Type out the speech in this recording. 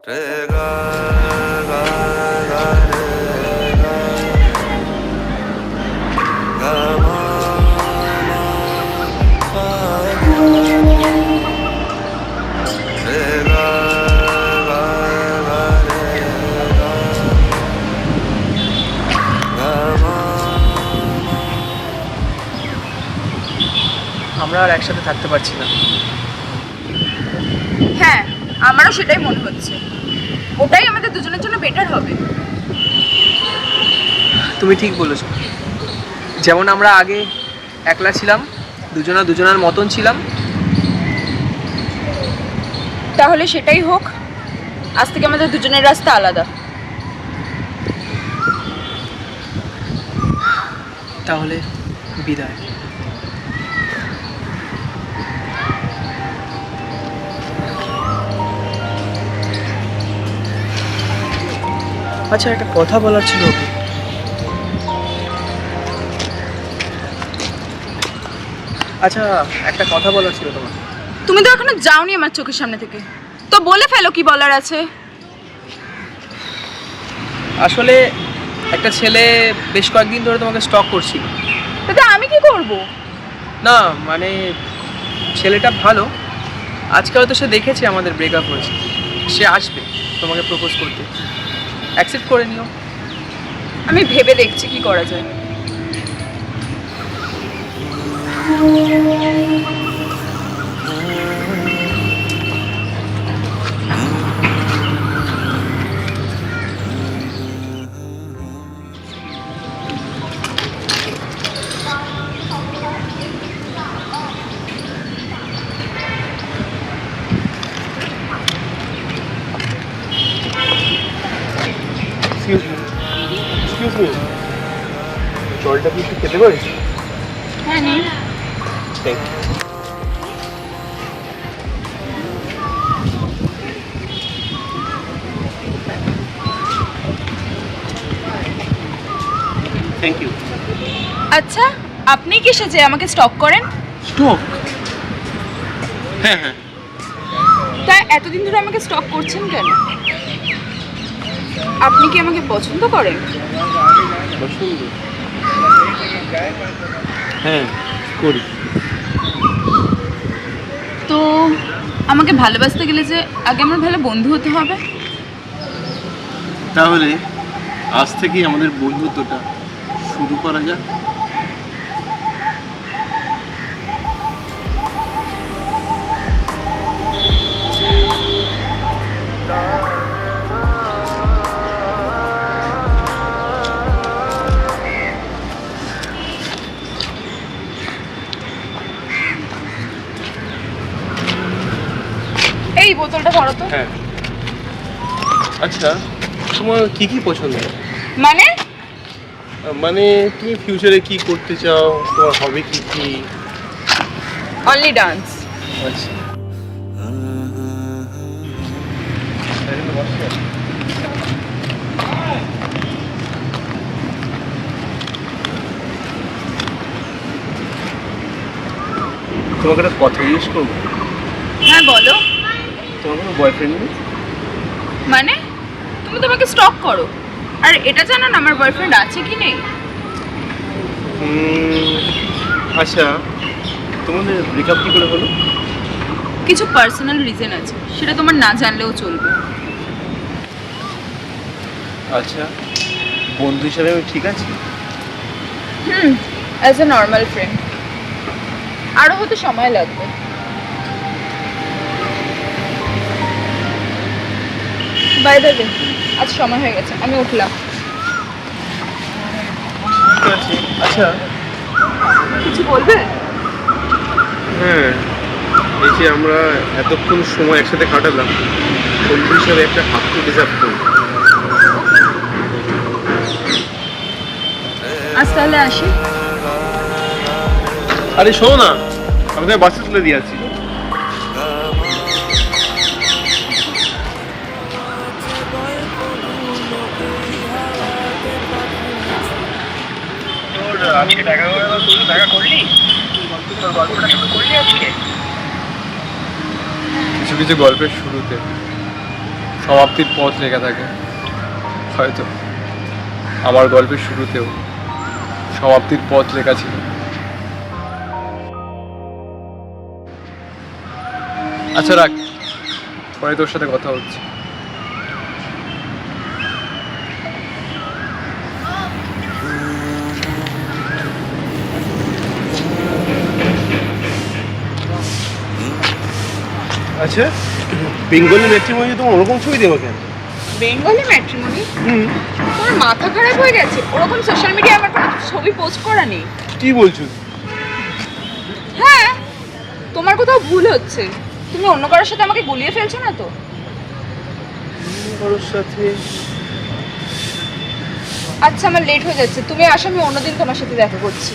আমরা আর একসাথে থাকতে পারছি না। হ্যাঁ, আমারও সেটাই মনে হচ্ছে। ওটাই আমাদের দুজনের জন্য বেটার হবে। তুমি ঠিক বলেছো। যেমন আমরা আগে একলা ছিলাম, দুজনার মতন ছিলাম, তাহলে সেটাই হোক। আজ থেকে আমাদের দুজনের রাস্তা আলাদা। তাহলে বিদায়। আচ্ছা, একটা কথা বলার ছিল ওকে। আচ্ছা, একটা কথা বলার ছিল তোমার। তুমি তো এখনো যাওনি আমার চোখের সামনে থেকে, তো বলে ফেলো কি বলার আছে। আসলে একটা ছেলে বেশ কয়েকদিন ধরে তোমাকে স্টক করছিল। তাতে আমি কি করব? না মানে ছেলেটা ভালো। আজকে হয়তো সে দেখেছে আমাদের ব্রেকআপ হয়েছে, সে আসবে তোমাকে প্রপোজ করতে। অ্যাকসেপ্ট করে নিও। আমি ভেবে দেখছি কি করা যায়। এক্সকিউজ মি, জলটা কি একটু খেতে পারিস? হ্যাঁ, নেই। Thank you. আচ্ছা, আপনি কি সেজে আমাকে স্টক করেন? স্টক? হ্যাঁ হ্যাঁ। তাই এতদিন ধরে আমাকে স্টক করছেন কেন? আপনি কি আমাকে পছন্দ করেন? পছন্দ? হ্যাঁ করি। তো আমাকে ভালোবাসতে গেলে যে আগে আমার ভালো বন্ধু হতে হবে। তাহলে আজ থেকেই আমাদের বন্ধুত্বটা শুরু করা যাক। এই বোতলটা ধরো তো। হ্যাঁ। আচ্ছা, তোমার কি কি পছন্দ? মানে মানে তুমি ফিউচারে কি করতে চাও, তোমার হবি কি কি? Only dance. আচ্ছা, তোমাকে একটা কথা জিজ্ঞেস করবো। হ্যাঁ বলো। তোমার কোনো বয়ফ্রেন্ড নেই? মানে তুমি তো আমাকে স্টক করো, আর এটা জানো না আমার বয়ফ্রেন্ড আছে কি নেই। আচ্ছা, তোমাদের ব্রেকআপ কি করে হলো? কিছু পার্সোনাল রিজন আছে, সেটা তোমার না জানলেও চলবে। আচ্ছা, বন্ধু হিসাবে আমি ঠিক আছি? As a normal friend. আরও হতে সময় লাগবে। বাই দ্য ওয়ে, আজ সময় হয়ে গেছে, আমি উঠলাম। ঠিক আছে। আচ্ছা, কিছু বলবে? হ্যাঁ, এই যে আমরা এতক্ষণ সময় একসাথে কাটালাম, বন্ধু হিসাবে একটা হাত তো ডিজার্ভ করি। আজ তাহলে আসি। আরে শোনো না, আমি তোমায় বাসে তুলে দিয়ে আছি। আজকে দেখা করলি? তোর গল্পটা শুরু করলি আজকে? কিছু কিছু গল্পের শুরুতে সমাপ্তির পথ লেখা থাকে। হয়তো আমার গল্পের শুরুতেও সমাপ্তির পথ লেখা ছিল। আচ্ছা রাখ, পরে তোর সাথে কথা হচ্ছে। আচ্ছা, বেঙ্গলি ম্যাট্রিমনি তোমার ওরকম ছবি দেবো কেন? Bengali matrimony? তোমার মাথা খারাপ হয়ে গেছে? ওরকম সোশ্যাল মিডিয়ায় আমার কোনো ছবি পোস্ট করা নেই। কি বলছো? হ্যাঁ, তোমার কোথাও ভুল হচ্ছে। তুমি অন্য কারোর সাথে আমাকে গুলিয়ে ফেলছো না তো? কারোর সাথে? আচ্ছা, আমার লেট হয়ে যাচ্ছে, তুমি আসো, আমি অন্যদিন তোমার সাথে দেখা করছি।